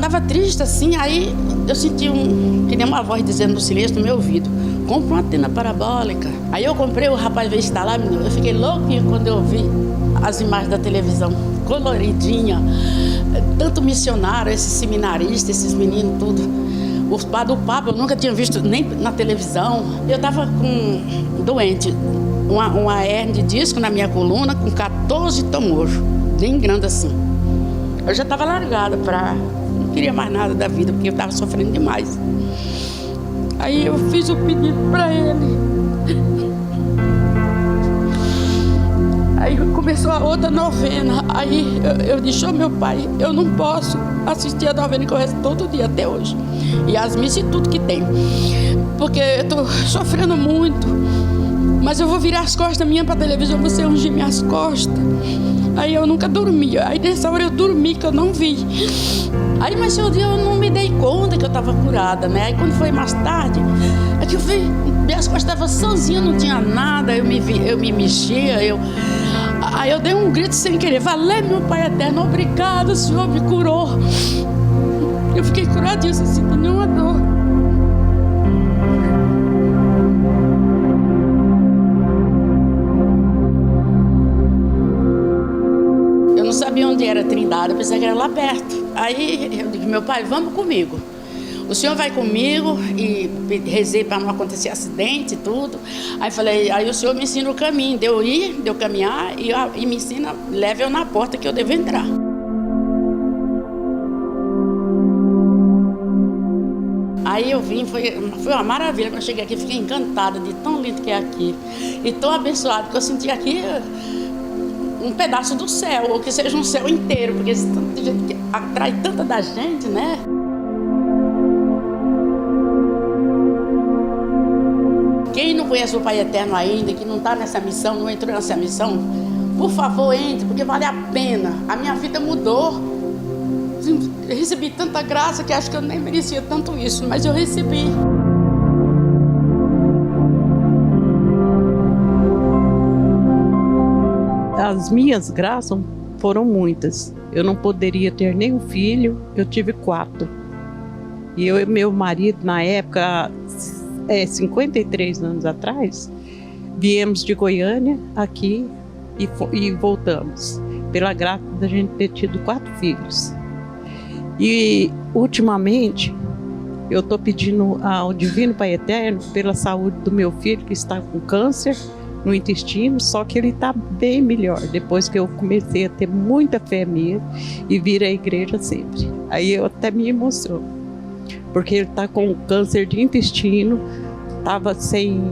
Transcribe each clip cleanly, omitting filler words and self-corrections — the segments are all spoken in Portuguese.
andava triste assim, aí eu senti que nem uma voz dizendo no silêncio no meu ouvido: compra uma antena parabólica. Aí eu comprei, o rapaz veio instalar, eu fiquei louquinha quando eu vi as imagens da televisão, coloridinha, tanto missionário, esses seminaristas, esses meninos, tudo. Os padres do Papa eu nunca tinha visto nem na televisão. Eu estava doente, uma hernia de disco na minha coluna com 14 tumores, bem grande assim. Eu já estava largada não queria mais nada da vida, porque eu estava sofrendo demais. Aí eu fiz o pedido para ele. Aí começou a outra novena. Aí eu disse: meu pai, eu não posso assistir a novena que eu rezo todo dia até hoje. E as missas e tudo que tem. Porque eu estou sofrendo muito. Mas eu vou virar as costas minhas para a televisão, você ungir minhas costas. Aí eu nunca dormia. Aí nessa hora eu dormi, que eu não vi. Aí, mas esse dia eu não me dei conta que eu estava curada, né? Aí quando foi mais tarde, é que eu vi, minhas costas estavam sozinhas, não tinha nada. Eu me mexia, aí eu dei um grito sem querer: valeu, meu Pai eterno, obrigado, o Senhor me curou. Eu fiquei curadíssima, sem sentir nenhuma dor. Eu não sabia onde era Trindade, eu pensei que era lá perto. Aí eu digo: meu pai, vamos comigo. O senhor vai comigo, e rezei para não acontecer acidente e tudo. Aí o senhor me ensina o caminho, de eu ir, de eu caminhar, e me ensina, leve eu na porta que eu devo entrar. Aí eu vim, foi uma maravilha. Quando eu cheguei aqui, fiquei encantada de tão lindo que é aqui. E tão abençoado, que eu senti aqui um pedaço do céu, ou que seja um céu inteiro, porque esse tanto de gente que atrai tanta da gente, né? Quem não conhece o Pai Eterno ainda, que não está nessa missão, não entrou nessa missão, por favor, entre, porque vale a pena. A minha vida mudou. Eu recebi tanta graça que acho que eu nem merecia tanto isso, mas eu recebi. As minhas graças foram muitas. Eu não poderia ter nenhum filho, eu tive 4. E eu e meu marido, na época, 53 anos atrás, viemos de Goiânia aqui e voltamos. Pela graça da gente ter tido 4 filhos. E, ultimamente, eu estou pedindo ao Divino Pai Eterno pela saúde do meu filho, que está com câncer no intestino, só que ele está bem melhor, depois que eu comecei a ter muita fé mesmo e vir à igreja sempre. Aí eu até me emociono, porque ele está com câncer de intestino, estava sem...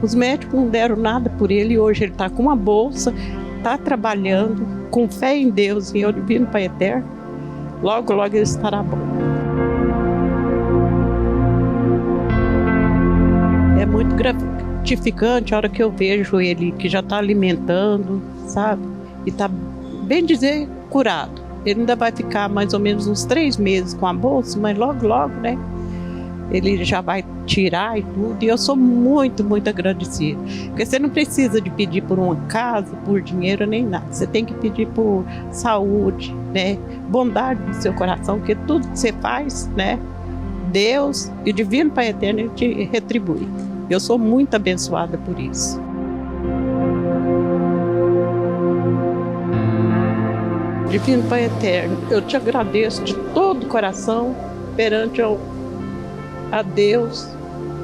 os médicos não deram nada por ele, e hoje ele está com uma bolsa, está trabalhando, com fé em Deus e ao Divino Pai Eterno. Logo, logo ele estará bom. É muito gratificante a hora que eu vejo ele, que já está alimentando, sabe? E está, bem dizer, curado. Ele ainda vai ficar mais ou menos uns 3 meses com a bolsa, mas logo, logo, né? Ele já vai tirar e tudo. E eu sou muito, muito agradecida. Porque você não precisa de pedir por uma casa, por dinheiro, nem nada. Você tem que pedir por saúde, né? Bondade do seu coração, porque tudo que você faz, né? Deus e o Divino Pai Eterno, Ele te retribui. Eu sou muito abençoada por isso. Divino Pai Eterno, eu te agradeço de todo o coração perante a Deus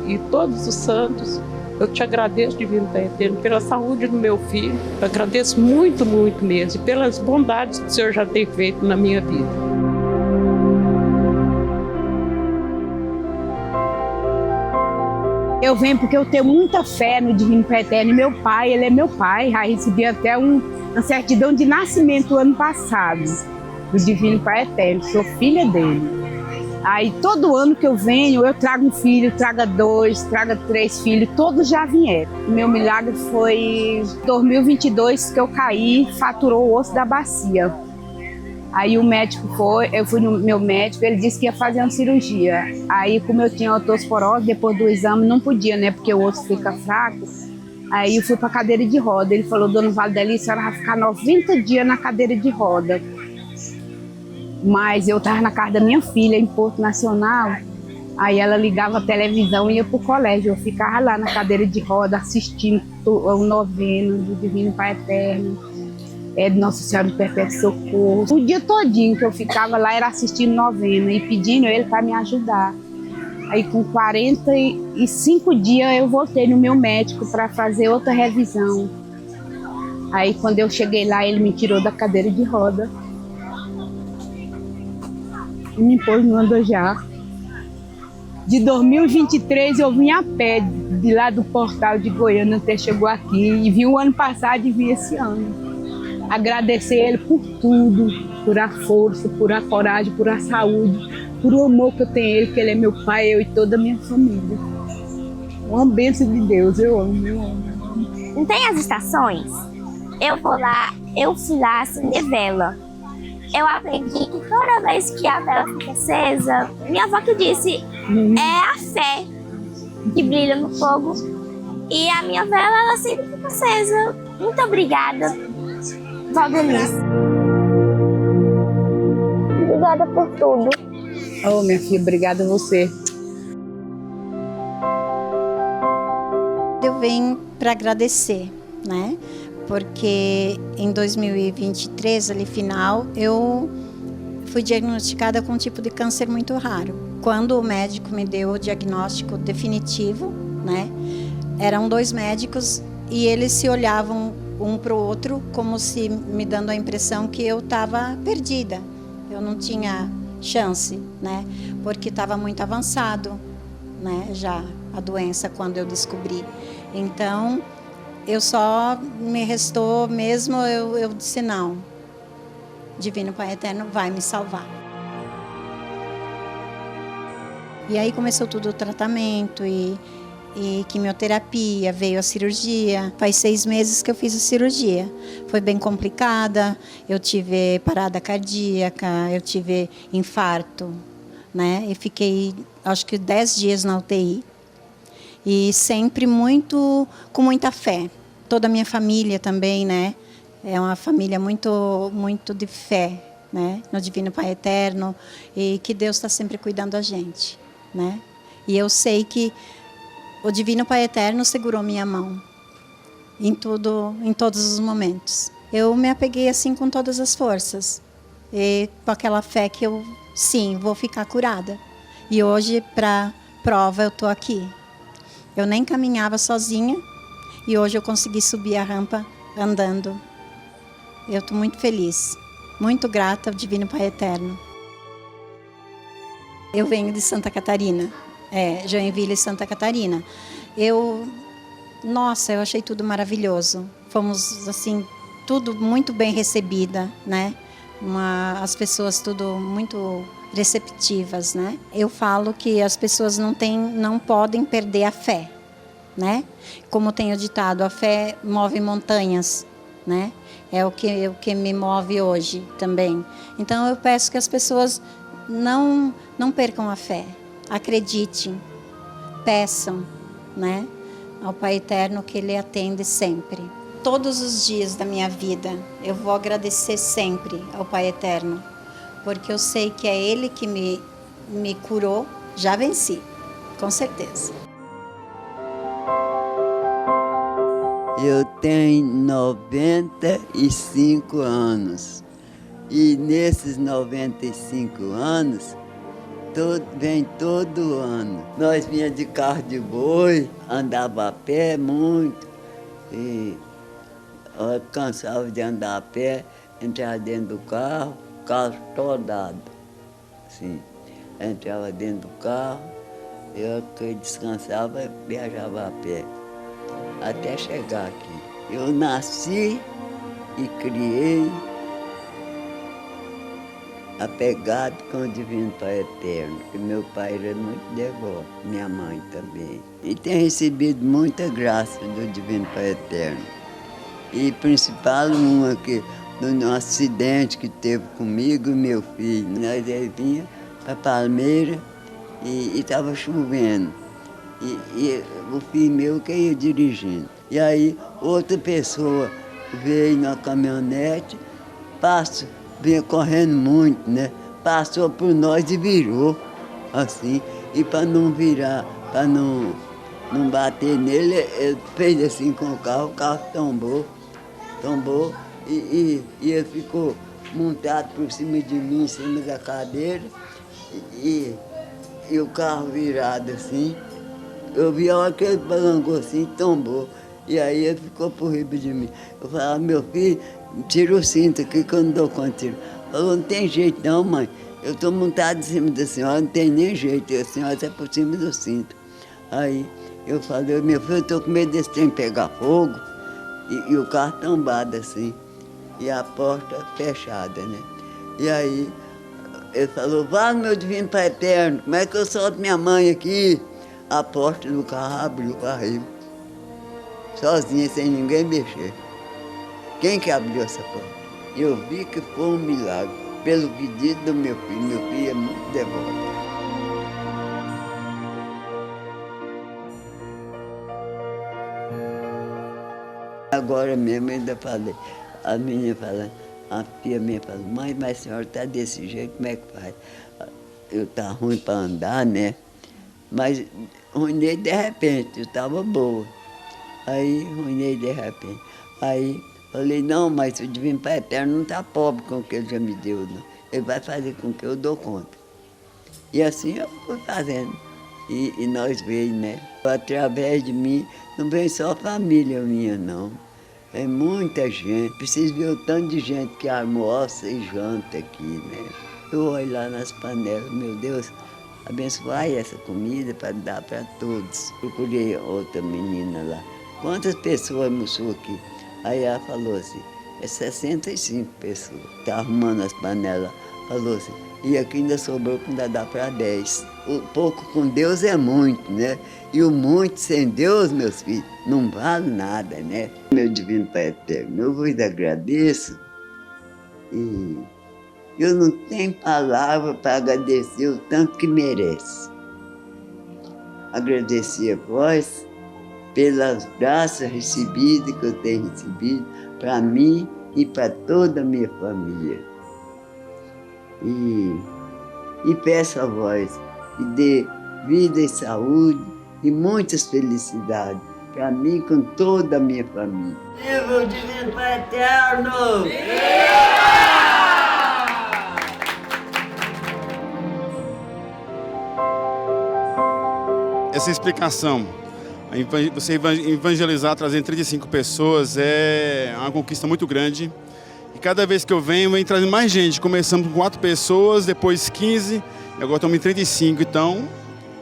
e todos os santos. Eu te agradeço, Divino Pai Eterno, pela saúde do meu filho. Eu agradeço muito, muito mesmo, e pelas bondades que o Senhor já tem feito na minha vida. Eu venho porque eu tenho muita fé no Divino Pai Eterno. E meu pai, ele é meu pai. Já recebi até uma certidão de nascimento ano passado, do Divino Pai Eterno. Sou filha dele. Aí todo ano que eu venho, eu trago um filho, traga 2, traga 3 filhos, todos já vieram. O meu milagre foi em 2022 que eu caí, faturou o osso da bacia. Aí o médico eu fui no meu médico, ele disse que ia fazer uma cirurgia. Aí como eu tinha osteoporose, depois do exame não podia, né, porque o osso fica fraco. Aí eu fui para cadeira de roda, ele falou: dona Valdeli, a senhora vai ficar 90 dias na cadeira de roda. Mas eu estava na casa da minha filha, em Porto Nacional. Aí ela ligava a televisão e ia para o colégio. Eu ficava lá na cadeira de roda assistindo o noveno do Divino Pai Eterno, de Nossa Senhora do Perpétuo Socorro. O dia todinho que eu ficava lá era assistindo novena e pedindo ele para me ajudar. Aí com 45 dias eu voltei no meu médico para fazer outra revisão. Aí quando eu cheguei lá, ele me tirou da cadeira de roda e me pôs no Andojá. De 2023 eu vim a pé de lá do portal de Goiânia até chegou aqui e vim o ano passado e vim esse ano. Agradecer ele por tudo, por a força, por a coragem, por a saúde, por o amor que eu tenho ele, que ele é meu pai, eu e toda a minha família. Uma bênção de Deus, eu amo, eu amo. Não tem as estações? Eu vou lá, eu fui lá acender vela. Eu aprendi que toda vez que a vela fica acesa, minha avó que disse, é a fé que brilha no fogo. E a minha vela, ela sempre fica acesa. Muito obrigada, Valdenice. Obrigada por tudo. Oh, minha filha, obrigada a você. Eu venho para agradecer, né? Porque em 2023, ali final, eu fui diagnosticada com um tipo de câncer muito raro. Quando o médico me deu o diagnóstico definitivo, né? Eram 2 médicos e eles se olhavam um para o outro como se me dando a impressão que eu estava perdida. Eu não tinha chance, né? Porque estava muito avançado, né? Já a doença quando eu descobri. Então eu só me restou mesmo, eu disse não, Divino Pai Eterno vai me salvar. E aí começou tudo o tratamento e quimioterapia, veio a cirurgia. Faz 6 meses que eu fiz a cirurgia. Foi bem complicada, eu tive parada cardíaca, eu tive infarto, né? E fiquei, acho que 10 dias na UTI. E sempre com muita fé. Toda a minha família também, né? É uma família muito de fé, né? No Divino Pai Eterno e que Deus está sempre cuidando da gente, né? E eu sei que o Divino Pai Eterno segurou minha mão em todos os momentos. Eu me apeguei assim com todas as forças e com aquela fé que eu, sim, vou ficar curada. E hoje, para prova, eu estou aqui. Eu nem caminhava sozinha e hoje eu consegui subir a rampa andando. Eu estou muito feliz, muito grata ao Divino Pai Eterno. Eu venho de Santa Catarina, Joinville, Santa Catarina. Eu achei tudo maravilhoso. Fomos, assim, tudo muito bem recebida, né? As pessoas tudo muito receptivas, né? Eu falo que as pessoas não podem perder a fé, né? Como tem o ditado, a fé move montanhas, né? É o que me move hoje também. Então eu peço que as pessoas não percam a fé, acreditem, peçam, né? Ao Pai Eterno que Ele atende sempre. Todos os dias da minha vida eu vou agradecer sempre ao Pai Eterno, porque eu sei que é Ele que me curou, já venci, com certeza. Eu tenho 95 anos e nesses 95 anos vem todo ano. Nós vinha de carro de boi, andava a pé muito e cansava de andar a pé, entrava dentro do carro todado. Assim, entrava dentro do carro, eu descansava e viajava a pé, até chegar aqui. Eu nasci e criei apegado com o Divino Pai Eterno, porque meu pai era muito devoto, minha mãe também. E tem recebido muita graça do Divino Pai Eterno. E principal uma que no acidente que teve comigo e meu filho. Nós vinha para Palmeira e estava chovendo. E o filho meu que ia dirigindo. E aí outra pessoa veio na caminhonete, vinha correndo muito, né? passou por nós e virou, assim. E para não virar, para não bater nele, ele fez assim com o carro tombou e ele ficou montado por cima de mim, em cima da cadeira, e o carro virado assim. Eu vi a hora que ele balangou assim, tombou. E aí ele ficou por riba de mim. Eu falava, meu filho, tira o cinto aqui que eu não dou conta de tirar. Falou, não tem jeito não, mãe. Eu estou montado em cima da senhora, não tem nem jeito. A senhora está por cima do cinto. Aí eu falei, meu filho, eu estou com medo desse trem pegar fogo. E o carro tombado assim. E a porta fechada, né? E aí ele falou, vá, meu divino Pai Eterno, como é que eu solto minha mãe aqui? A porta do carro abriu, caiu. Sozinha, sem ninguém mexer. Quem que abriu essa porta? Eu vi que foi um milagre, pelo pedido do meu filho. Meu filho é muito devoto. Agora mesmo eu ainda falei, a menina falando, a filha minha falou, mãe, mas a senhora está desse jeito, como é que faz? Eu estava ruim para andar, né? Mas ruinei de repente, eu estava boa. Aí ruinei de repente. Aí falei, não, mas o Divino Pai Eterno não está pobre com o que ele já me deu, não. Ele vai fazer com que eu dou conta. E assim eu fui fazendo. E nós veio, né? Através de mim, não vem só família minha, não. É muita gente. Preciso ver o tanto de gente que almoça e janta aqui, né? Eu olho lá nas panelas, meu Deus, abençoai essa comida para dar para todos. Procurei outra menina lá. Quantas pessoas almoçou aqui? Aí ela falou assim, é 65 pessoas. Está arrumando as panelas. Falou assim, e aqui ainda sobrou que ainda dá para 10. O pouco com Deus é muito, né? E o muito sem Deus, meus filhos, não vale nada, né? Meu Divino Pai Eterno, eu vos agradeço e eu não tenho palavra para agradecer o tanto que merece. Agradecer a vós pelas graças recebidas que eu tenho recebido para mim e para toda a minha família. E peço a vós que dê vida e saúde e muitas felicidades para mim e com toda a minha família. Viva o Divino Pai Eterno! Essa explicação, você evangelizar trazendo 35 pessoas é uma conquista muito grande. E cada vez que eu venho trazendo mais gente. Começamos com 4 pessoas, depois 15, e agora estamos em 35, então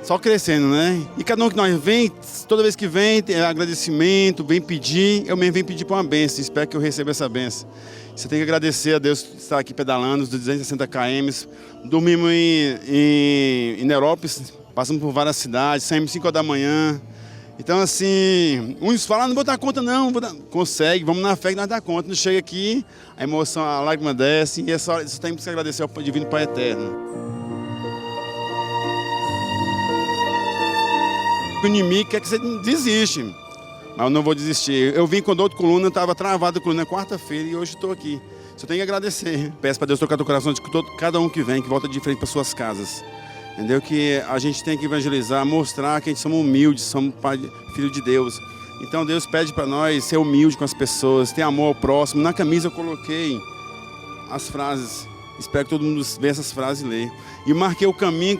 só crescendo, né? E cada um que nós vem, toda vez que vem, é agradecimento, vem pedir, eu mesmo venho pedir para uma bênção, espero que eu receba essa bênção. Você tem que agradecer a Deus por estar aqui pedalando os 260 km, dormimos em Nerópolis, passamos por várias cidades, saímos 5 horas da manhã. Então, assim, uns falam, não vou dar conta não, consegue, vamos na fé que nós dá conta. Quando chega aqui, a emoção, a lágrima desce, e essa hora você tem que agradecer ao Divino Pai Eterno. O inimigo quer que você desiste, mas eu não vou desistir. Eu vim com dor de coluna, estava travado a coluna quarta-feira e hoje estou aqui. Só tenho que agradecer. Peço para Deus tocar no coração de cada um que vem, que volta de frente para suas casas. Entendeu? Que a gente tem que evangelizar, mostrar que a gente somos humildes, somos filho de Deus. Então Deus pede para nós ser humilde com as pessoas, ter amor ao próximo. Na camisa eu coloquei as frases. Espero que todo mundo veja essas frases e leia. E marquei o caminho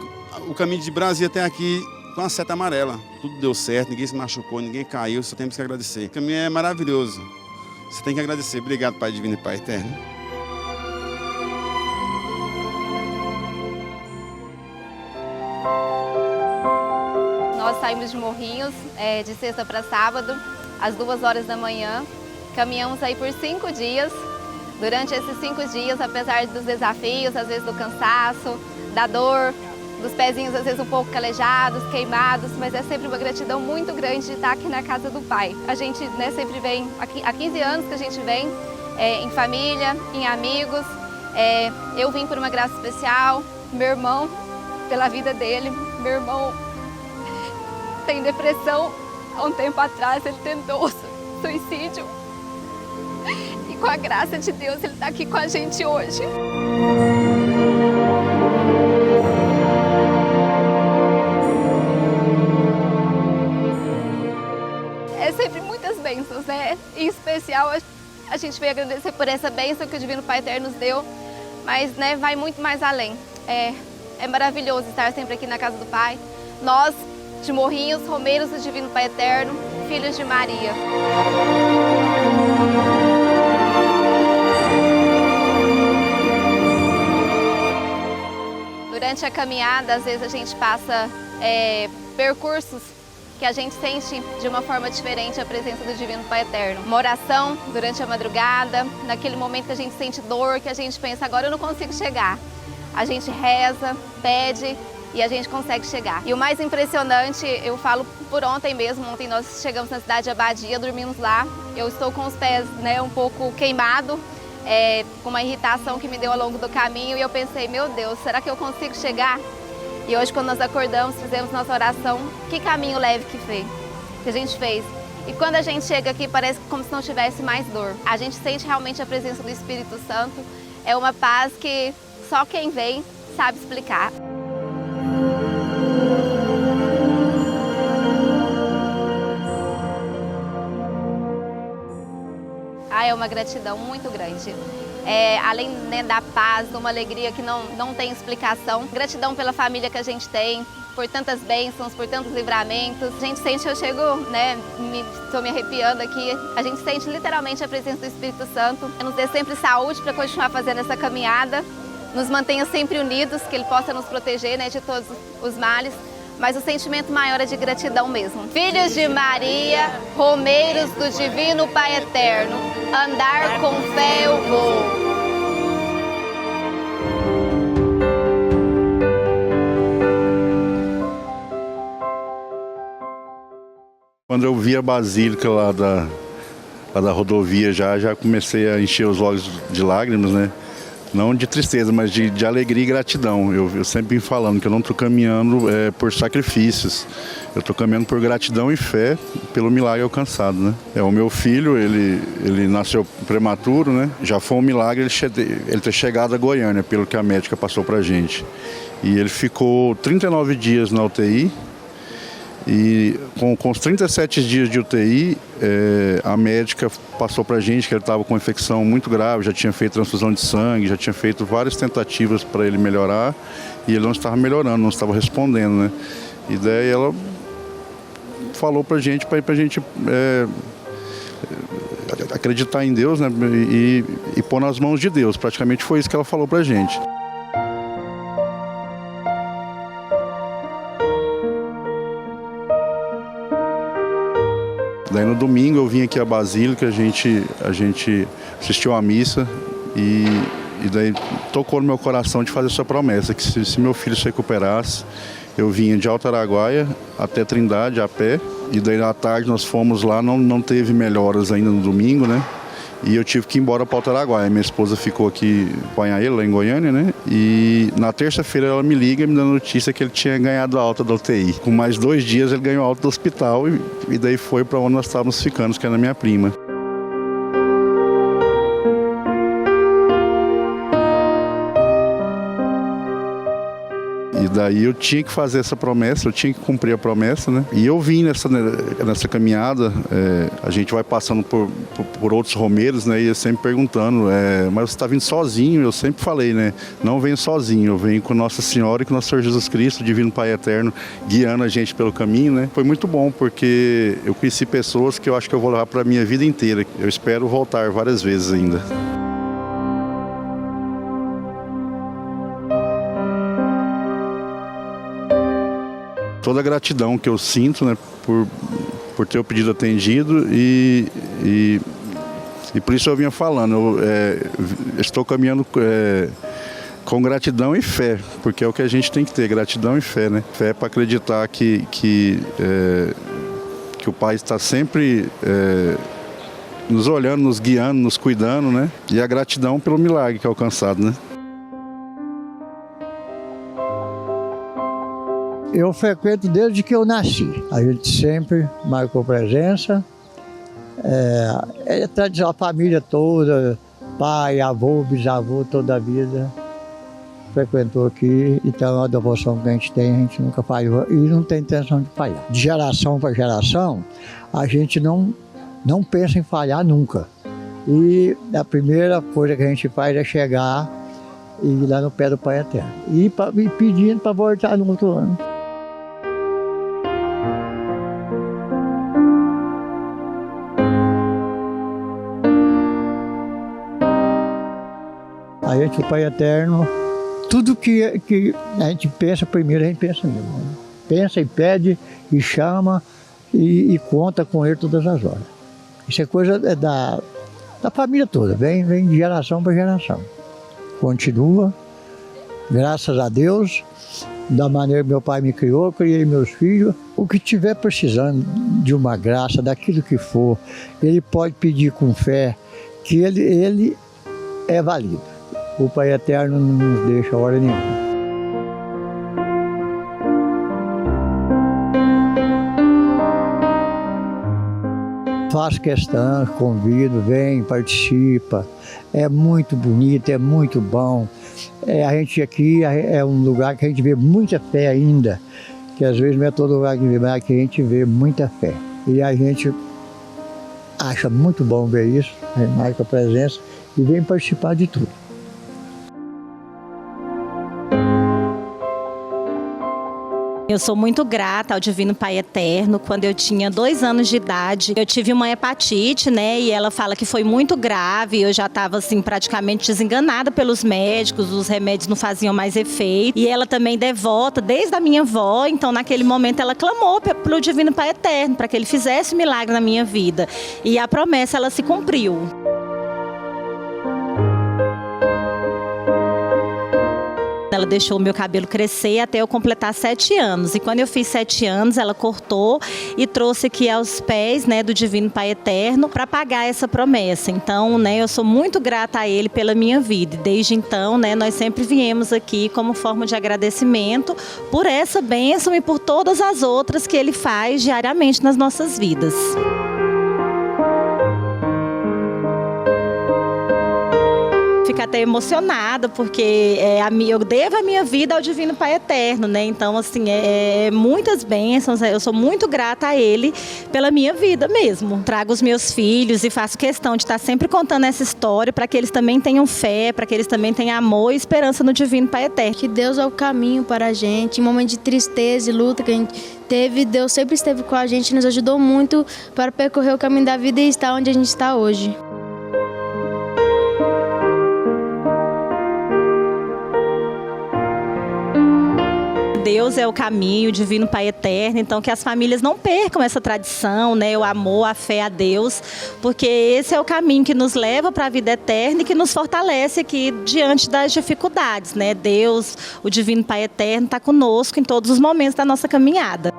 de Brasília até aqui com a seta amarela. Tudo deu certo, ninguém se machucou, ninguém caiu, só temos que agradecer. O caminho é maravilhoso. Você tem que agradecer. Obrigado, Pai Divino e Pai Eterno. Nós saímos de Morrinhos de sexta para sábado, às 2 horas da manhã. Caminhamos aí por 5 dias. Durante esses 5 dias, apesar dos desafios, às vezes do cansaço, da dor, dos pezinhos às vezes um pouco calejados, queimados, mas é sempre uma gratidão muito grande de estar aqui na casa do Pai. A gente sempre vem, há 15 anos que a gente vem em família, em amigos. Eu vim por uma graça especial, meu irmão, pela vida dele. Meu irmão tem depressão. Há um tempo atrás ele tentou suicídio. E com a graça de Deus ele está aqui com a gente hoje. né? Em especial, a gente veio agradecer por essa bênção que o Divino Pai Eterno nos deu, mas, né, vai muito mais além. É maravilhoso estar sempre aqui na casa do Pai. Nós, de Morrinhos, romeiros do Divino Pai Eterno, filhos de Maria. Durante a caminhada, às vezes a gente passa percursos que a gente sente de uma forma diferente a presença do Divino Pai Eterno. Uma oração durante a madrugada, naquele momento que a gente sente dor, que a gente pensa, agora eu não consigo chegar. A gente reza, pede e a gente consegue chegar. E o mais impressionante, eu falo por ontem mesmo, ontem nós chegamos na cidade de Abadia, dormimos lá. Eu estou com os pés, né, um pouco queimado, com uma irritação que me deu ao longo do caminho, e eu pensei, meu Deus, será que eu consigo chegar? E hoje, quando nós acordamos, fizemos nossa oração, que caminho leve que a gente fez. E quando a gente chega aqui, parece como se não tivesse mais dor. A gente sente realmente a presença do Espírito Santo. É uma paz que só quem vem sabe explicar. É uma gratidão muito grande. Além, né, da paz, de uma alegria que não tem explicação. Gratidão pela família que a gente tem, por tantas bênçãos, por tantos livramentos. A gente sente, eu chego, né, estou me arrepiando aqui, a gente sente literalmente a presença do Espírito Santo. Nos dê sempre saúde para continuar fazendo essa caminhada, nos mantenha sempre unidos, que Ele possa nos proteger, né, de todos os males. Mas o sentimento maior é de gratidão mesmo. Filhos de Maria, romeiros do Divino Pai Eterno, andar com fé eu vou. Quando eu vi a basílica lá da rodovia, já comecei a encher os olhos de lágrimas, né? Não de tristeza, mas de alegria e gratidão. Eu sempre vim falando que eu não estou caminhando por sacrifícios. Eu estou caminhando por gratidão e fé pelo milagre alcançado, né? O meu filho, ele nasceu prematuro, né? Já foi um milagre ele ter chegado a Goiânia, pelo que a médica passou pra gente. E ele ficou 39 dias na UTI. E com os 37 dias de UTI, a médica passou para a gente que ele estava com uma infecção muito grave, já tinha feito transfusão de sangue, já tinha feito várias tentativas para ele melhorar e ele não estava melhorando, não estava respondendo, né? E daí ela falou para a gente acreditar em Deus, né? E pôr nas mãos de Deus. Praticamente foi isso que ela falou para a gente. Daí no domingo eu vim aqui à Basílica, a gente assistiu à missa e daí tocou no meu coração de fazer essa promessa, que se meu filho se recuperasse, eu vinha de Alto Araguaia até Trindade a pé, e daí à tarde nós fomos lá, não teve melhoras ainda no domingo, né? E eu tive que ir embora para Alto Araguaia. Minha esposa ficou aqui acompanhar ele lá em Goiânia, né? E na terça-feira ela me liga me dando notícia que ele tinha ganhado alta da UTI. Com mais 2 dias ele ganhou alta do hospital e daí foi para onde nós estávamos ficando, que era na minha prima. E daí eu tinha que fazer essa promessa, eu tinha que cumprir a promessa, né? E eu vim nessa caminhada, a gente vai passando por outros romeiros, né? E eu sempre perguntando, mas você está vindo sozinho? Eu sempre falei, né? Não venho sozinho, eu venho com Nossa Senhora e com Nosso Senhor Jesus Cristo, Divino Pai Eterno, guiando a gente pelo caminho, né? Foi muito bom, porque eu conheci pessoas que eu acho que eu vou levar para a minha vida inteira. Eu espero voltar várias vezes ainda. Toda a gratidão que eu sinto, né, por ter o pedido atendido e por isso eu vinha falando, eu estou caminhando com gratidão e fé, porque é o que a gente tem que ter, gratidão e fé, né? Fé para acreditar que o Pai está sempre nos olhando, nos guiando, nos cuidando, né? E a gratidão pelo milagre que é alcançado, né? Eu frequento desde que eu nasci. A gente sempre marcou presença. A família toda, pai, avô, bisavô, toda a vida frequentou aqui. Então é uma devoção que a gente nunca falhou e não tem intenção de falhar. De geração para geração, a gente não não pensa em falhar nunca. E a primeira coisa que a gente faz é chegar e ir lá no pé do Pai Eterno. E pedindo para voltar no outro ano. Aí o Pai Eterno, tudo que a gente pensa primeiro, a gente pensa nele. Né? Pensa e pede e chama e conta com ele todas as horas. Isso é coisa da família toda, vem de geração para geração. Continua, graças a Deus, da maneira que meu pai me criou, criei meus filhos. O que tiver precisando de uma graça, daquilo que for, ele pode pedir com fé, que ele é válido. O Pai Eterno não nos deixa a hora nenhuma. Faço questão, convido, vem, participa. É muito bonito, é muito bom. A gente aqui é um lugar que a gente vê muita fé ainda, que às vezes não é todo lugar que vê, mas aqui a gente vê muita fé. E a gente acha muito bom ver isso, a gente marca a presença e vem participar de tudo. Eu sou muito grata ao Divino Pai Eterno. Quando eu tinha 2 anos de idade, eu tive uma hepatite, né? E ela fala que foi muito grave. Eu já estava, assim, praticamente desenganada pelos médicos. Os remédios não faziam mais efeito. E ela também devota desde a minha avó. Então, naquele momento, ela clamou pelo Divino Pai Eterno para que ele fizesse um milagre na minha vida. E a promessa, ela se cumpriu. Ela deixou o meu cabelo crescer até eu completar 7 anos. E quando eu fiz 7 anos, ela cortou e trouxe aqui aos pés, né, do Divino Pai Eterno para pagar essa promessa. Então, né, eu sou muito grata a ele pela minha vida. E desde então, né, nós sempre viemos aqui como forma de agradecimento por essa bênção e por todas as outras que ele faz diariamente nas nossas vidas. Fico até emocionada, porque eu devo a minha vida ao Divino Pai Eterno, né? Então, assim, muitas bênçãos, eu sou muito grata a ele pela minha vida mesmo. Trago os meus filhos e faço questão de estar sempre contando essa história para que eles também tenham fé, para que eles também tenham amor e esperança no Divino Pai Eterno. Que Deus é o caminho para a gente, em momentos de tristeza e luta que a gente teve, Deus sempre esteve com a gente, nos ajudou muito para percorrer o caminho da vida e estar onde a gente está hoje. Deus é o caminho, o Divino Pai Eterno, então que as famílias não percam essa tradição, né, o amor, a fé a Deus, porque esse é o caminho que nos leva para a vida eterna e que nos fortalece aqui diante das dificuldades, né? Deus, o Divino Pai Eterno, está conosco em todos os momentos da nossa caminhada.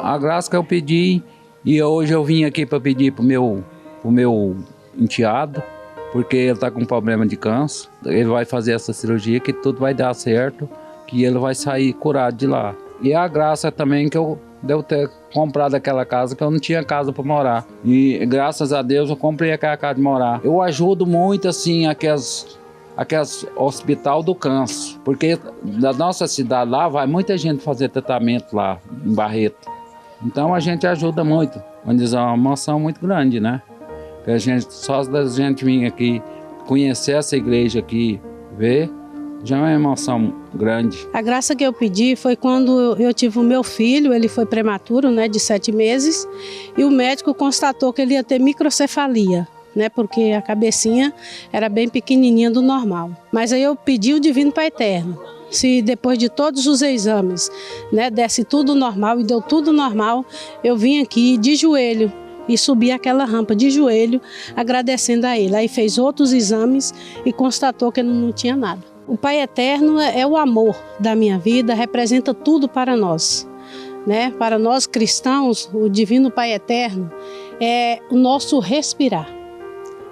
A graça que eu pedi, e hoje eu vim aqui para pedir pro meu enteado, porque ele está com problema de câncer. Ele vai fazer essa cirurgia, que tudo vai dar certo, que ele vai sair curado de lá. E a graça também que eu devo ter comprado aquela casa, que eu não tinha casa para morar. E graças a Deus eu comprei aquela casa de morar. Eu ajudo muito assim aqueles hospital do câncer, porque da nossa cidade lá vai muita gente fazer tratamento lá em Barreto. Então a gente ajuda muito. Vamos dizer, é uma emoção muito grande, né? Só da gente vir aqui, conhecer essa igreja aqui, ver, já é uma emoção grande. A graça que eu pedi foi quando eu tive o meu filho, ele foi prematuro, né, de 7 meses, e o médico constatou que ele ia ter microcefalia, né, porque a cabecinha era bem pequenininha do normal. Mas aí eu pedi o Divino Pai Eterno. Se depois de todos os exames, né, desse tudo normal e deu tudo normal, eu vim aqui de joelho e subi aquela rampa de joelho agradecendo a ele. Aí fez outros exames e constatou que ele não tinha nada. O Pai Eterno é o amor da minha vida, representa tudo para nós, né? Para nós cristãos, o Divino Pai Eterno é o nosso respirar,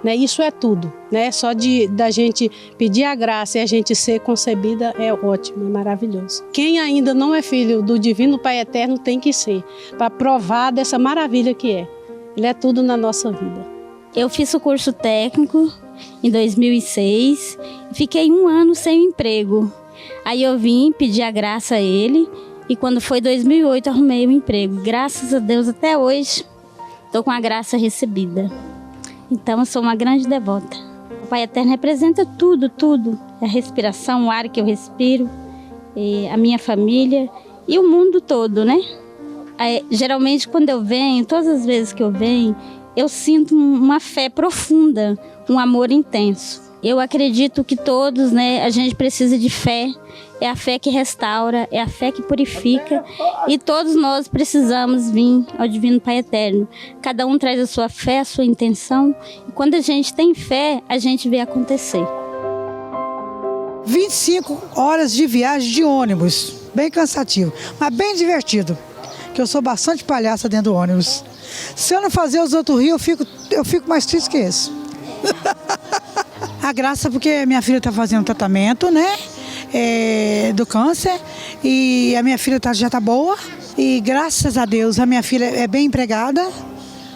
né? Isso é tudo, né? Só da gente pedir a graça e a gente ser concebida é ótimo, é maravilhoso. Quem ainda não é filho do Divino Pai Eterno tem que ser, para provar dessa maravilha que é. Ele é tudo na nossa vida. Eu fiz o curso técnico em 2006, fiquei 1 ano sem emprego. Aí eu vim pedir a graça a ele E quando foi 2008, arrumei um emprego. Graças a Deus, até hoje, estou com a graça recebida. Então, eu sou uma grande devota. O Pai Eterno representa tudo, tudo. A respiração, o ar que eu respiro, a minha família e o mundo todo, né? Geralmente, quando eu venho, todas as vezes que eu venho, eu sinto uma fé profunda, um amor intenso. Eu acredito que todos, né, a gente precisa de fé. É a fé que restaura, é a fé que purifica. E todos nós precisamos vir ao Divino Pai Eterno. Cada um traz a sua fé, a sua intenção. E quando a gente tem fé, a gente vê acontecer. 25 horas de viagem de ônibus. Bem cansativo, mas bem divertido. Que eu sou bastante palhaça dentro do ônibus. Se eu não fazer os outros rir, eu fico mais triste que isso. A graça porque minha filha está fazendo tratamento, né? Do câncer. E a minha filha já está boa. E graças a Deus a minha filha é bem empregada.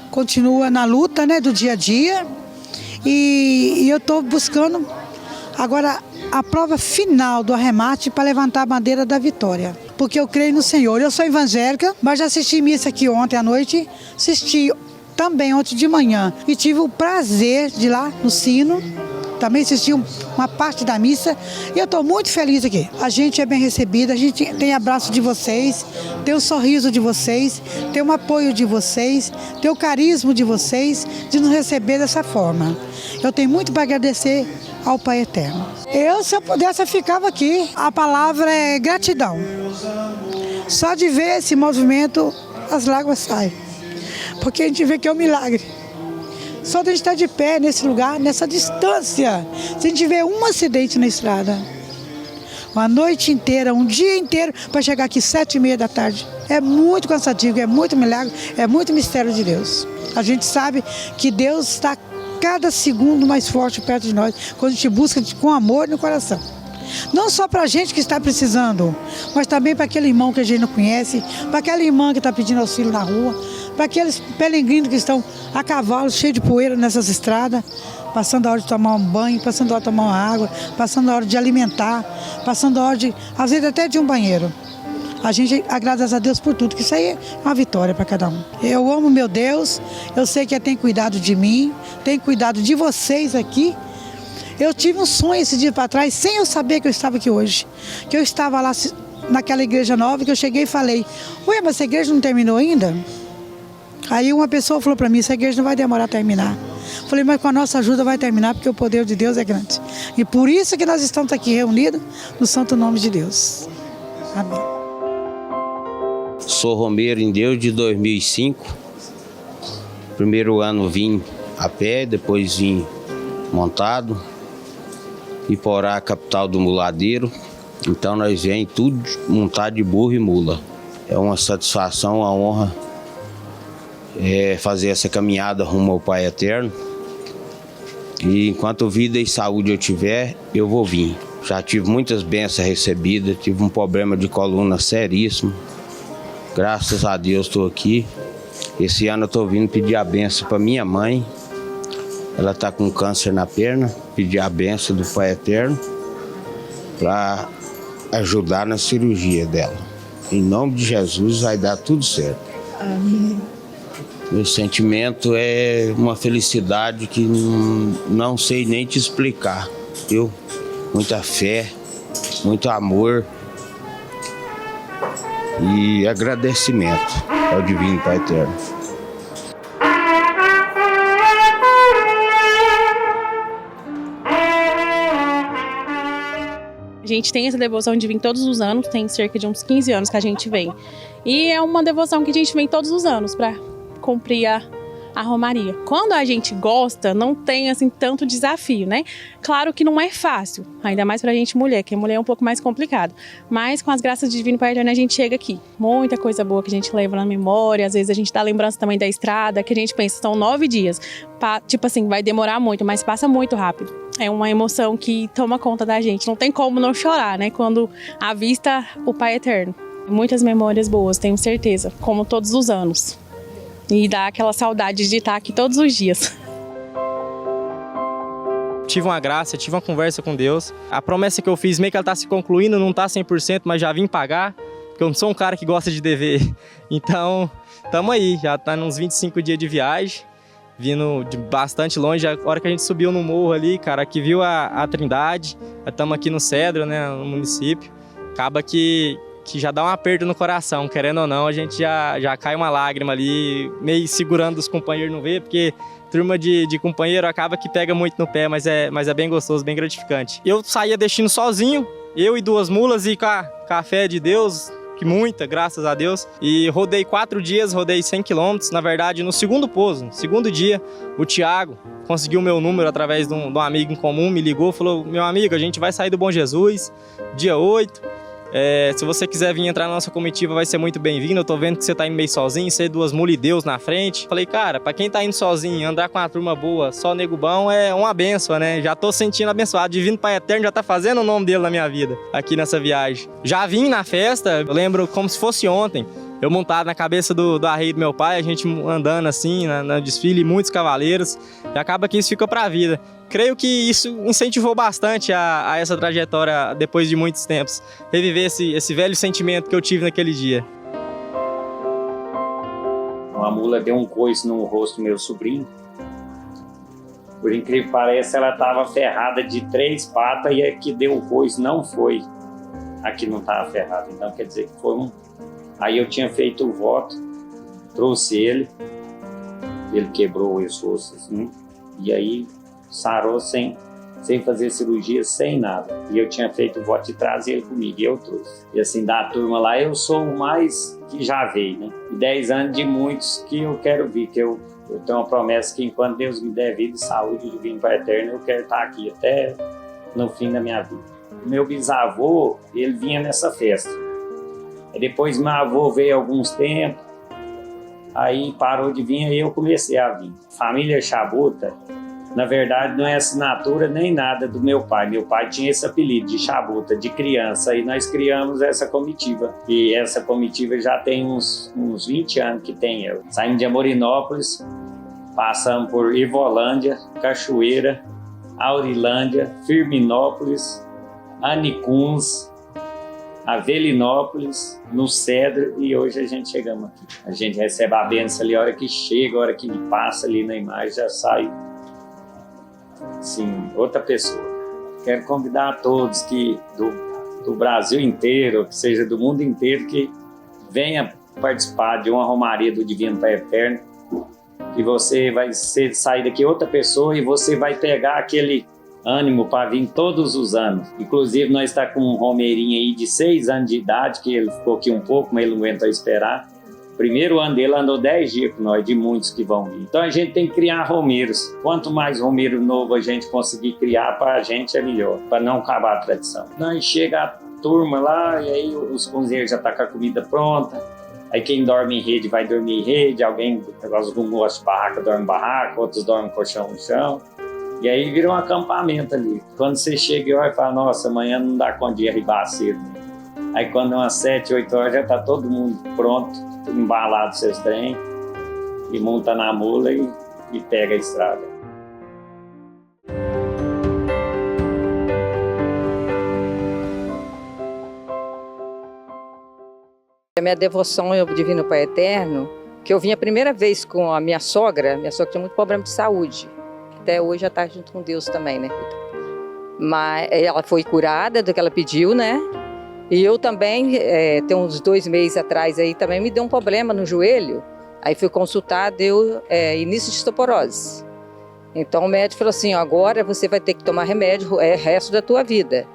Continua na luta, né, do dia a dia. E eu estou buscando agora a prova final do arremate para levantar a bandeira da vitória. Porque eu creio no Senhor. Eu sou evangélica, mas já assisti missa aqui ontem à noite. Assisti também ontem de manhã. E tive o prazer de ir lá no Sino. Também assisti uma parte da missa. E eu estou muito feliz aqui. A gente é bem recebida, a gente tem abraço de vocês, tem o sorriso de vocês, tem o apoio de vocês, tem o carisma de vocês de nos receber dessa forma. Eu tenho muito para agradecer ao Pai Eterno. Se eu pudesse, eu ficava aqui. A palavra é gratidão. Só de ver esse movimento, as lágrimas saem. Porque a gente vê que é um milagre. Só de a gente estar de pé nesse lugar, nessa distância. Se a gente vê um acidente na estrada, uma noite inteira, um dia inteiro, para chegar aqui 7h30 da tarde. É muito cansativo, é muito milagre, é muito mistério de Deus. A gente sabe que Deus está cada segundo mais forte perto de nós, quando a gente busca com amor no coração. Não só para a gente que está precisando, mas também para aquele irmão que a gente não conhece, para aquela irmã que está pedindo auxílio na rua, para aqueles peregrinos que estão a cavalo, cheio de poeira nessas estradas, passando a hora de tomar um banho, passando a hora de tomar uma água, passando a hora de alimentar, passando a hora de, às vezes até de um banheiro. A gente agradece a Deus por tudo, que isso aí é uma vitória para cada um. Eu amo meu Deus, eu sei que Ele tem cuidado de mim, tem cuidado de vocês aqui. Eu tive um sonho esse dia para trás, sem eu saber que eu estava aqui hoje. Que eu estava lá naquela igreja nova, que eu cheguei e falei, ué, mas essa igreja não terminou ainda? Aí uma pessoa falou para mim, essa igreja não vai demorar a terminar. Falei, mas com a nossa ajuda vai terminar, porque o poder de Deus é grande. E por isso que nós estamos aqui reunidos no santo nome de Deus. Amém. Sou romeiro em Deus de 2005. Primeiro ano vim a pé, depois vim montado. Iporá, capital do muladeiro. Então nós vem tudo montado de burro e mula. É uma satisfação, uma honra fazer essa caminhada rumo ao Pai Eterno. E enquanto vida e saúde eu tiver, eu vou vir. Já tive muitas bênçãos recebidas, tive um problema de coluna seríssimo. Graças a Deus estou aqui. Esse ano eu estou vindo pedir a bênção para minha mãe. Ela está com câncer na perna, pedir a bênção do Pai Eterno para ajudar na cirurgia dela. Em nome de Jesus vai dar tudo certo. Amém. Meu sentimento é uma felicidade que não sei nem te explicar, viu? Muita fé, muito amor e agradecimento ao Divino Pai Eterno. A gente tem essa devoção de vir todos os anos, tem cerca de uns 15 anos que a gente vem. E é uma devoção que a gente vem todos os anos para cumprir a romaria. Quando a gente gosta, não tem assim tanto desafio, né? Claro que não é fácil, ainda mais pra gente mulher, que a mulher é um pouco mais complicado. Mas com as graças do Divino Pai Eterno a gente chega aqui. Muita coisa boa que a gente leva na memória, às vezes a gente dá lembrança também da estrada, que a gente pensa, são 9 dias. Tipo assim, vai demorar muito, mas passa muito rápido. É uma emoção que toma conta da gente, não tem como não chorar, né? Quando avista o Pai Eterno. Muitas memórias boas, tenho certeza, como todos os anos. E dá aquela saudade de estar aqui todos os dias. Tive uma graça, tive uma conversa com Deus. A promessa que eu fiz, meio que ela está se concluindo, não está 100%, mas já vim pagar. porque eu não sou um cara que gosta de dever. Então, estamos aí, já tá nos 25 dias de viagem, vindo de bastante longe. A hora que a gente subiu no morro ali, cara, que viu a Trindade, estamos aqui no Cedro, né, no município, acaba que já dá um aperto no coração, querendo ou não, a gente já cai uma lágrima ali, meio segurando os companheiros não ver, porque turma de companheiro acaba que pega muito no pé, mas é bem gostoso, bem gratificante. Eu saía destino sozinho, eu e 2 mulas e com a fé de Deus, que muita, graças a Deus, e rodei 4 dias, rodei 100 quilômetros. Na verdade, no segundo pouso, no segundo dia, o Thiago conseguiu o meu número através de um amigo em comum, me ligou, falou: meu amigo, a gente vai sair do Bom Jesus, dia 8, se você quiser vir entrar na nossa comitiva, vai ser muito bem-vindo. Eu tô vendo que você tá indo meio sozinho, você é 2 mulas e Deus na frente. Falei, cara, pra quem tá indo sozinho, andar com uma turma boa, só nego bom, é uma benção, né? Já tô sentindo abençoado. Divino Pai Eterno já tá fazendo o nome dele na minha vida, aqui nessa viagem. Já vim na festa, eu lembro como se fosse ontem. Eu montado na cabeça do arreio do meu pai, a gente andando assim, no desfile, muitos cavaleiros, e acaba que isso fica pra vida. Creio que isso incentivou bastante a essa trajetória depois de muitos tempos. Reviver esse velho sentimento que eu tive naquele dia. Uma mula deu um coice no rosto do meu sobrinho. Por incrível que pareça, ela estava ferrada de 3 patas e a que deu o coice não foi a que não estava ferrada. Então quer dizer que foi um... Aí eu tinha feito o voto, trouxe ele quebrou esse osso assim, e aí sarou sem fazer cirurgia, sem nada. E eu tinha feito o voto de trazer ele comigo, e eu trouxe. E assim, da turma lá, eu sou o mais que já veio, né? 10 anos de muitos que eu quero vir, que eu tenho uma promessa que enquanto Deus me der vida e saúde divino para eterno, eu quero estar aqui até no fim da minha vida. Meu bisavô, ele vinha nessa festa. Aí depois meu avô veio alguns tempos, aí parou de vir e eu comecei a vir. Família Chabuta, na verdade, não é assinatura nem nada do meu pai. Meu pai tinha esse apelido de Chabuta, de criança, e nós criamos essa comitiva. E essa comitiva já tem uns 20 anos que tem eu. Saímos de Amorinópolis, passamos por Ivolândia, Cachoeira, Aurilândia, Firminópolis, Anicuns, Avelinópolis, no Cedro, e hoje a gente chegamos aqui. A gente recebe a bênção ali, a hora que chega, a hora que passa ali na imagem, já sai, assim, outra pessoa. Quero convidar a todos que do Brasil inteiro, que seja do mundo inteiro, que venha participar de uma romaria do Divino Pai Eterno, que você vai sair daqui outra pessoa e você vai pegar aquele ânimo para vir todos os anos. Inclusive, nós estamos com um romeirinho aí de 6 anos de idade, que ele ficou aqui um pouco, mas ele não aguentou esperar. O primeiro ano dele andou 10 dias com nós, de muitos que vão vir. Então a gente tem que criar romeiros. Quanto mais romeiro novo a gente conseguir criar, para a gente é melhor, para não acabar a tradição. Nós chega a turma lá, e aí os cozinheiros já estão com a comida pronta. Aí quem dorme em rede vai dormir em rede, alguém que não gosta de barraca dorme em barraca, outros dormem colchão no chão. E aí vira um acampamento ali. Quando você chega e olha e fala, nossa, amanhã não dá conta de arribar cedo. Aí quando é umas 7, 8 horas já está todo mundo pronto, embalado seus trem, e monta na mula e pega a estrada. A minha devoção ao Divino Pai Eterno, que eu vim a primeira vez com a minha sogra tinha muito problema de saúde. Até hoje já está junto com Deus também, né? Mas ela foi curada do que ela pediu, né? E eu também, tem uns 2 meses atrás aí, também me deu um problema no joelho. Aí fui consultar, deu início de osteoporose. Então o médico falou assim, agora você vai ter que tomar remédio o resto da tua vida.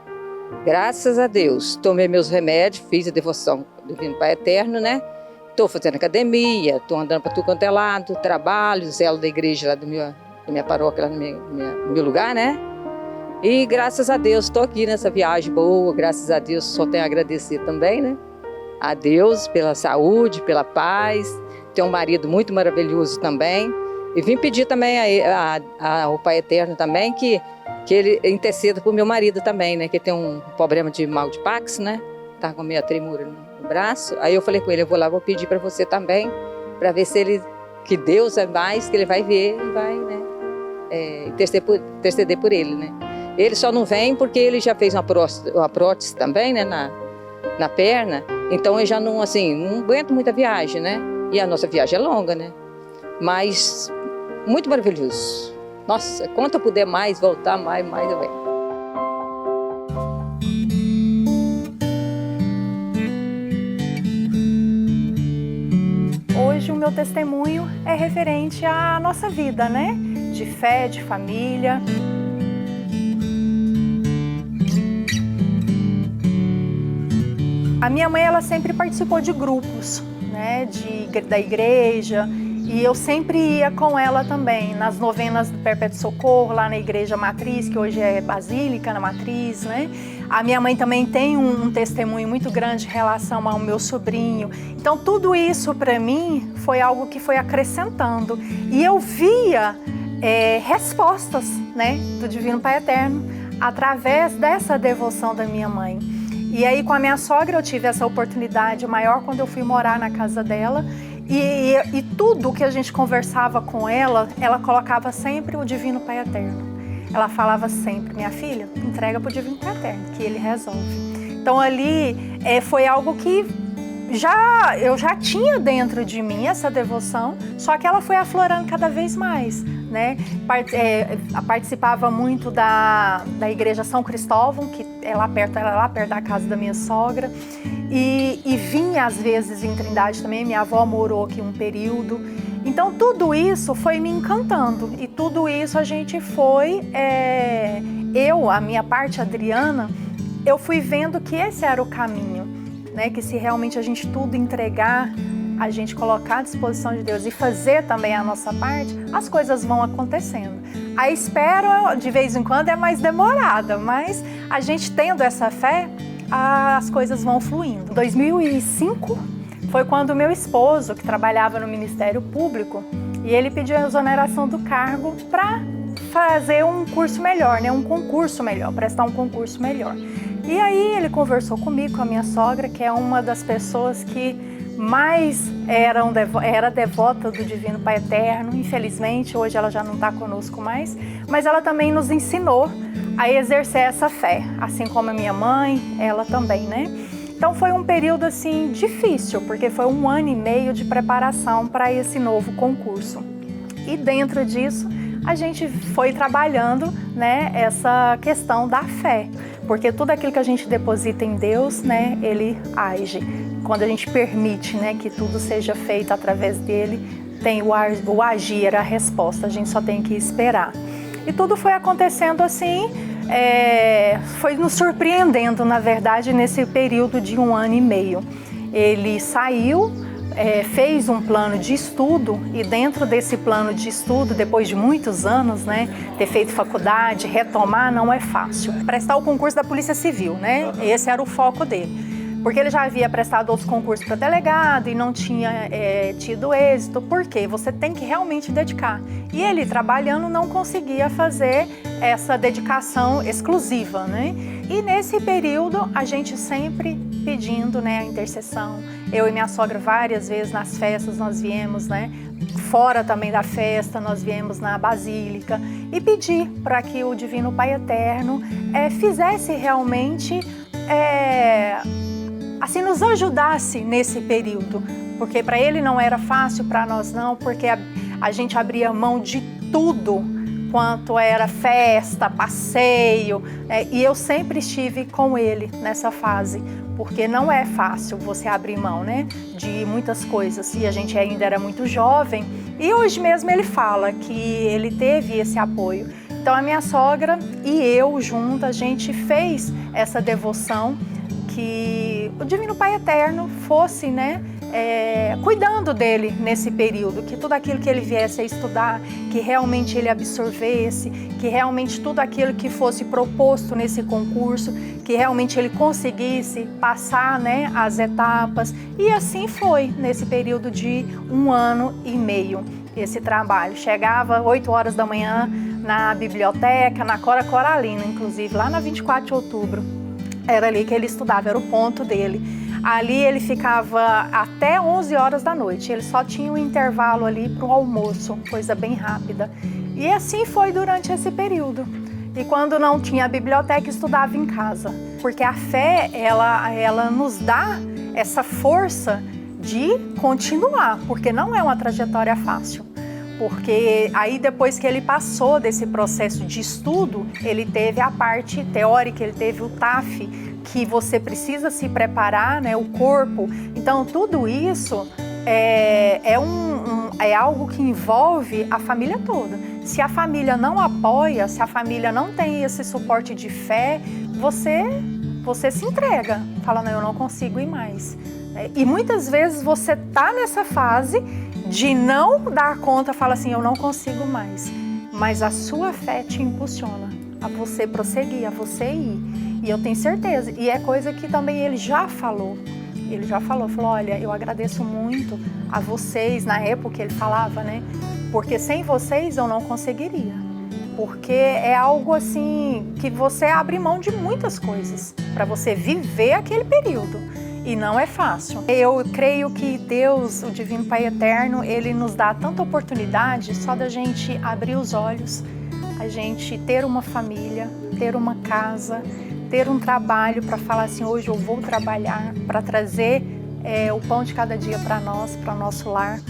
Graças a Deus, tomei meus remédios, fiz a devoção do Divino Pai Eterno, né? Estou fazendo academia, estou andando para tudo quanto é lado, trabalho, zelo da igreja lá da minha paróquia, lá no meu lugar, né? E graças a Deus, estou aqui nessa viagem boa, graças a Deus, só tenho a agradecer também, né? A Deus pela saúde, pela paz, tenho um marido muito maravilhoso também. E vim pedir também ao Pai Eterno também que ele interceda por meu marido também, né? Que tem um problema de mal de Pax, né? Tá com meia tremura no braço. Aí eu falei com ele, eu vou lá, vou pedir para você também, para ver se ele, que Deus é mais, que ele vai ver e vai, né? Interceder por ele, né? Ele só não vem porque ele já fez uma prótese também, né? Na perna. Então eu já não, assim, não aguento muita viagem, né? E a nossa viagem é longa, né? Mas muito maravilhoso. Nossa, quanto eu puder mais voltar, mais eu venho. Hoje o meu testemunho é referente à nossa vida, né? De fé, de família. A minha mãe, ela sempre participou de grupos, né? Da igreja. E eu sempre ia com ela também, nas novenas do Perpétuo Socorro, lá na Igreja Matriz, que hoje é Basílica, na Matriz, né? A minha mãe também tem um testemunho muito grande em relação ao meu sobrinho. Então, tudo isso, para mim, foi algo que foi acrescentando. E eu via respostas, né, do Divino Pai Eterno, através dessa devoção da minha mãe. E aí, com a minha sogra, eu tive essa oportunidade maior quando eu fui morar na casa dela. E tudo que a gente conversava com ela, ela colocava sempre o Divino Pai Eterno. Ela falava sempre, minha filha, entrega para o Divino Pai Eterno, que ele resolve. Então ali foi algo que eu já tinha dentro de mim essa devoção, só que ela foi aflorando cada vez mais, né? Participava muito da Igreja São Cristóvão, que é lá perto da casa da minha sogra, e vinha às vezes em Trindade também. Minha avó morou aqui um período. Então tudo isso foi me encantando, e tudo isso a gente foi, a minha parte, Adriana, eu fui vendo que esse era o caminho, né? Que se realmente a gente tudo entregar, a gente colocar à disposição de Deus e fazer também a nossa parte, as coisas vão acontecendo. A espera, de vez em quando, é mais demorada, mas a gente tendo essa fé, as coisas vão fluindo. Em 2005, foi quando o meu esposo, que trabalhava no Ministério Público, e ele pediu a exoneração do cargo para fazer um curso melhor, né? Um concurso melhor, prestar um concurso melhor. E aí ele conversou comigo, com a minha sogra, que é uma das pessoas que mais era devota do Divino Pai Eterno. Infelizmente, hoje ela já não está conosco mais, mas ela também nos ensinou a exercer essa fé, assim como a minha mãe, ela também, né? Então foi um período assim difícil, porque foi 1 ano e meio de preparação para esse novo concurso. E dentro disso, a gente foi trabalhando, né, essa questão da fé, porque tudo aquilo que a gente deposita em Deus, né, ele age. Quando a gente permite, né, que tudo seja feito através dele, tem o agir, a resposta, a gente só tem que esperar. E tudo foi acontecendo assim, foi nos surpreendendo, na verdade, nesse período de 1 ano e meio. Ele saiu, fez um plano de estudo, e dentro desse plano de estudo, depois de muitos anos, né, ter feito faculdade, retomar não é fácil. Prestar o concurso da Polícia Civil, né? Esse era o foco dele. Porque ele já havia prestado outros concursos para delegado e não tinha tido êxito. Por quê? Você tem que realmente dedicar. E ele, trabalhando, não conseguia fazer essa dedicação exclusiva, né? E nesse período, a gente sempre pedindo, né, a intercessão. Eu e minha sogra, várias vezes nas festas, nós viemos, né? Fora também da festa, nós viemos na Basílica e pedir para que o Divino Pai Eterno fizesse realmente... assim, nos ajudasse nesse período, porque para ele não era fácil, para nós não, porque a gente abria mão de tudo, quanto era festa, passeio, e eu sempre estive com ele nessa fase, porque não é fácil você abrir mão, né, de muitas coisas, e a gente ainda era muito jovem, e hoje mesmo ele fala que ele teve esse apoio. Então a minha sogra e eu juntas, a gente fez essa devoção, que o Divino Pai Eterno fosse, né, cuidando dele nesse período, que tudo aquilo que ele viesse a estudar, que realmente ele absorvesse, que realmente tudo aquilo que fosse proposto nesse concurso, que realmente ele conseguisse passar, né, as etapas. E assim foi nesse período de 1 ano e meio esse trabalho. Chegava 8 horas da manhã na biblioteca, na Cora Coralina, inclusive, lá na 24 de outubro. Era ali que ele estudava, era o ponto dele. Ali ele ficava até 11 horas da noite. Ele só tinha um intervalo ali para o almoço, coisa bem rápida. E assim foi durante esse período. E quando não tinha a biblioteca, estudava em casa. Porque a fé, ela nos dá essa força de continuar, porque não é uma trajetória fácil. Porque aí depois que ele passou desse processo de estudo, ele teve a parte teórica, ele teve o TAF, que você precisa se preparar, né, o corpo. Então tudo isso é algo que envolve a família toda. Se a família não apoia, se a família não tem esse suporte de fé, você se entrega, fala, não, eu não consigo ir mais. E muitas vezes você tá nessa fase de não dar conta, fala assim, eu não consigo mais. Mas a sua fé te impulsiona a você prosseguir, a você ir. E eu tenho certeza, e é coisa que também ele já falou. Ele já falou, olha, eu agradeço muito a vocês, na época ele falava, né? Porque sem vocês eu não conseguiria. Porque é algo assim que você abre mão de muitas coisas para você viver aquele período. E não é fácil. Eu creio que Deus, o Divino Pai Eterno, Ele nos dá tanta oportunidade só da gente abrir os olhos, a gente ter uma família, ter uma casa, ter um trabalho para falar assim, hoje eu vou trabalhar para trazer o pão de cada dia para nós, para o nosso lar.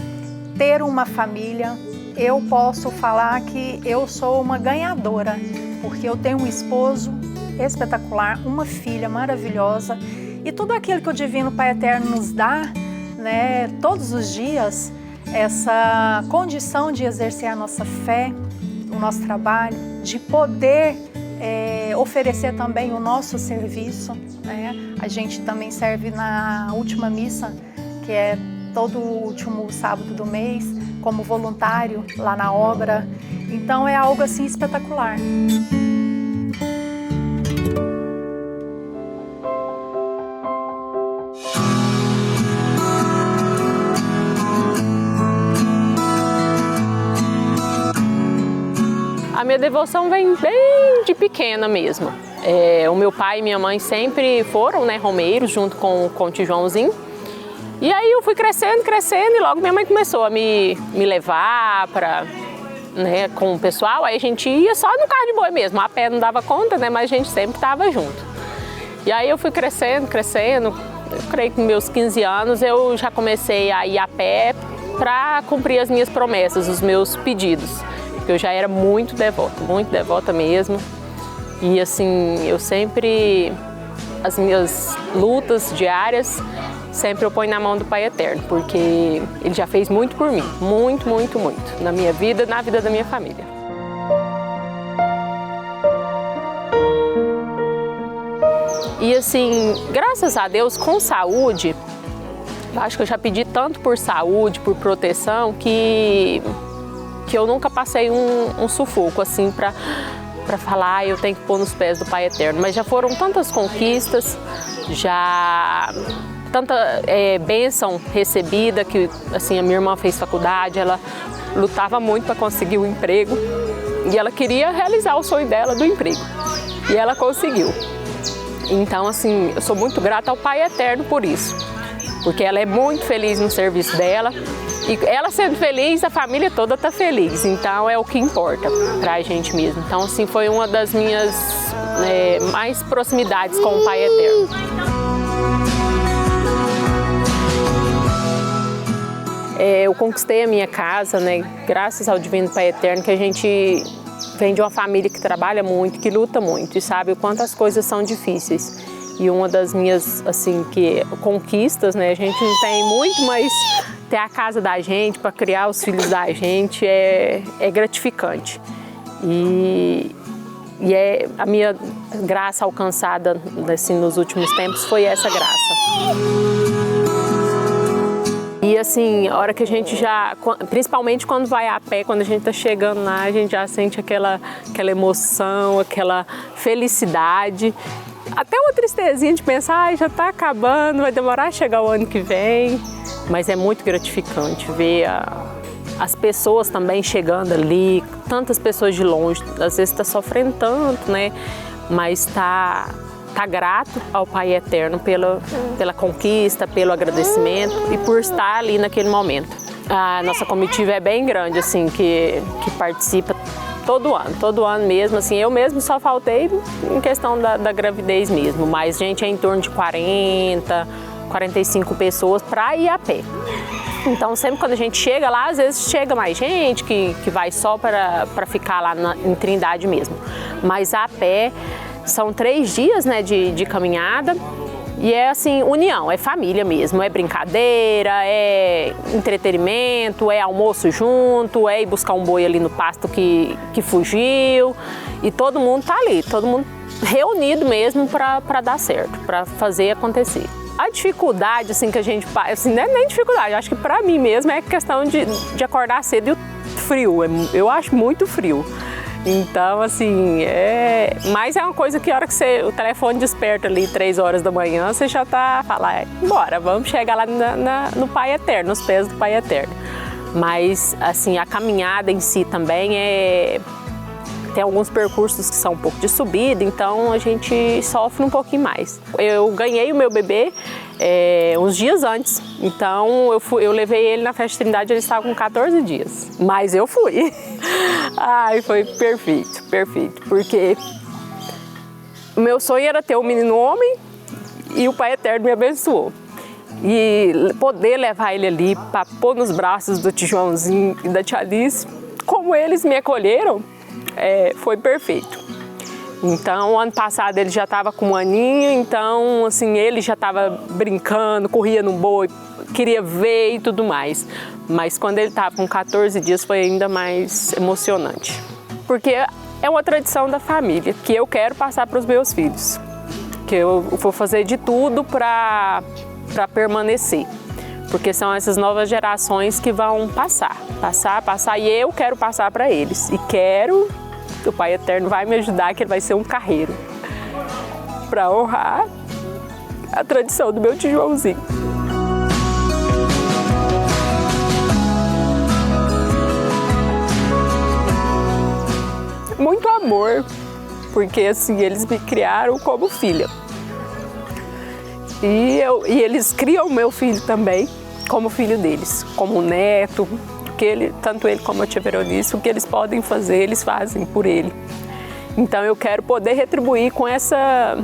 Ter uma família, eu posso falar que eu sou uma ganhadora, porque eu tenho um esposo espetacular, uma filha maravilhosa, e tudo aquilo que o Divino Pai Eterno nos dá, né, todos os dias, essa condição de exercer a nossa fé, o nosso trabalho, de poder oferecer também o nosso serviço, né? A gente também serve na última missa, que é todo o último sábado do mês, como voluntário lá na obra. Então é algo assim espetacular. A minha devoção vem bem de pequena mesmo. O meu pai e minha mãe sempre foram, né, romeiros junto com o tio Joãozinho. E aí eu fui crescendo e logo minha mãe começou a me levar para, né, com o pessoal. Aí a gente ia só no carro de boi mesmo, a pé não dava conta, né, mas a gente sempre estava junto. E aí eu fui crescendo. Eu creio que com meus 15 anos eu já comecei a ir a pé para cumprir as minhas promessas, os meus pedidos. Porque eu já era muito devota mesmo. E assim, eu sempre, as minhas lutas diárias, sempre eu ponho na mão do Pai Eterno, porque Ele já fez muito por mim, muito, na minha vida, na vida da minha família. E assim, graças a Deus, com saúde, eu acho que eu já pedi tanto por saúde, por proteção, que eu nunca passei um sufoco assim para falar, eu tenho que pôr nos pés do Pai Eterno. Mas já foram tantas conquistas, já tanta bênção recebida, que assim, a minha irmã fez faculdade, ela lutava muito para conseguir o emprego e ela queria realizar o sonho dela do emprego. E ela conseguiu. Então, assim, eu sou muito grata ao Pai Eterno por isso, porque ela é muito feliz no serviço dela. E ela sendo feliz, a família toda está feliz, então é o que importa para a gente mesmo. Então, assim, foi uma das minhas mais proximidades com o Pai Eterno. Eu conquistei a minha casa, né, graças ao Divino Pai Eterno, que a gente vem de uma família que trabalha muito, que luta muito e sabe o quanto as coisas são difíceis. E uma das minhas, assim, conquistas, né, a gente não tem muito, mas ter a casa da gente, para criar os filhos da gente, é gratificante. E a minha graça alcançada, assim, nos últimos tempos foi essa graça. E assim, a hora que a gente já, principalmente quando vai a pé, quando a gente está chegando lá, a gente já sente aquela emoção, aquela felicidade. Até uma tristezinha de pensar, já está acabando, vai demorar a chegar o ano que vem. Mas é muito gratificante ver as pessoas também chegando ali, tantas pessoas de longe, às vezes está sofrendo tanto, né? Mas está grato ao Pai Eterno pela conquista, pelo agradecimento e por estar ali naquele momento. A nossa comitiva é bem grande, assim, que participa todo ano mesmo, assim, eu mesmo só faltei em questão da gravidez mesmo, mas gente é em torno de 40, 45 pessoas para ir a pé. Então sempre quando a gente chega lá, às vezes chega mais gente que vai só para ficar lá em Trindade mesmo, mas a pé são 3 dias, né, de caminhada. E é assim, união, é família mesmo, é brincadeira, é entretenimento, é almoço junto, é ir buscar um boi ali no pasto que fugiu. E todo mundo tá ali, todo mundo reunido mesmo para dar certo, para fazer acontecer. A dificuldade assim, que a gente passa, assim, não é nem dificuldade, acho que para mim mesmo é questão de acordar cedo e o frio, eu acho muito frio. Então, assim, mas é uma coisa que a hora que o telefone desperta ali 3 horas da manhã, você já tá falando, bora, vamos chegar lá no Pai Eterno, nos pés do Pai Eterno. Mas, assim, a caminhada em si também tem alguns percursos que são um pouco de subida, então a gente sofre um pouquinho mais. Eu ganhei o meu bebê uns dias antes, então eu levei ele na festa de Trindade, ele estava com 14 dias, mas eu fui. Ai, foi perfeito, perfeito, porque o meu sonho era ter um menino homem e o Pai Eterno me abençoou. E poder levar ele ali para pôr nos braços do tio Joãozinho e da tia Alice, como eles me acolheram, foi perfeito. Então, ano passado ele já estava com 1 aninho, então, assim, ele já estava brincando, corria no boi, queria ver e tudo mais. Mas quando ele estava com 14 dias foi ainda mais emocionante. Porque é uma tradição da família que eu quero passar para os meus filhos. Que eu vou fazer de tudo para permanecer. Porque são essas novas gerações que vão passar, e eu quero passar para eles. E quero, o Pai Eterno vai me ajudar, que ele vai ser um carreiro, para honrar a tradição do meu tio Joãozinho. Muito amor, porque assim, eles me criaram como filha. E eles criam o meu filho também como filho deles, como neto, porque tanto ele como a tia Veronice, o que eles podem fazer, eles fazem por ele. Então eu quero poder retribuir com essa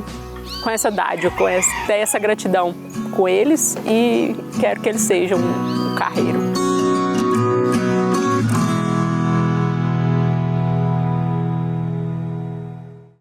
dádiva, com essa gratidão com eles, e quero que eles sejam um carreiro.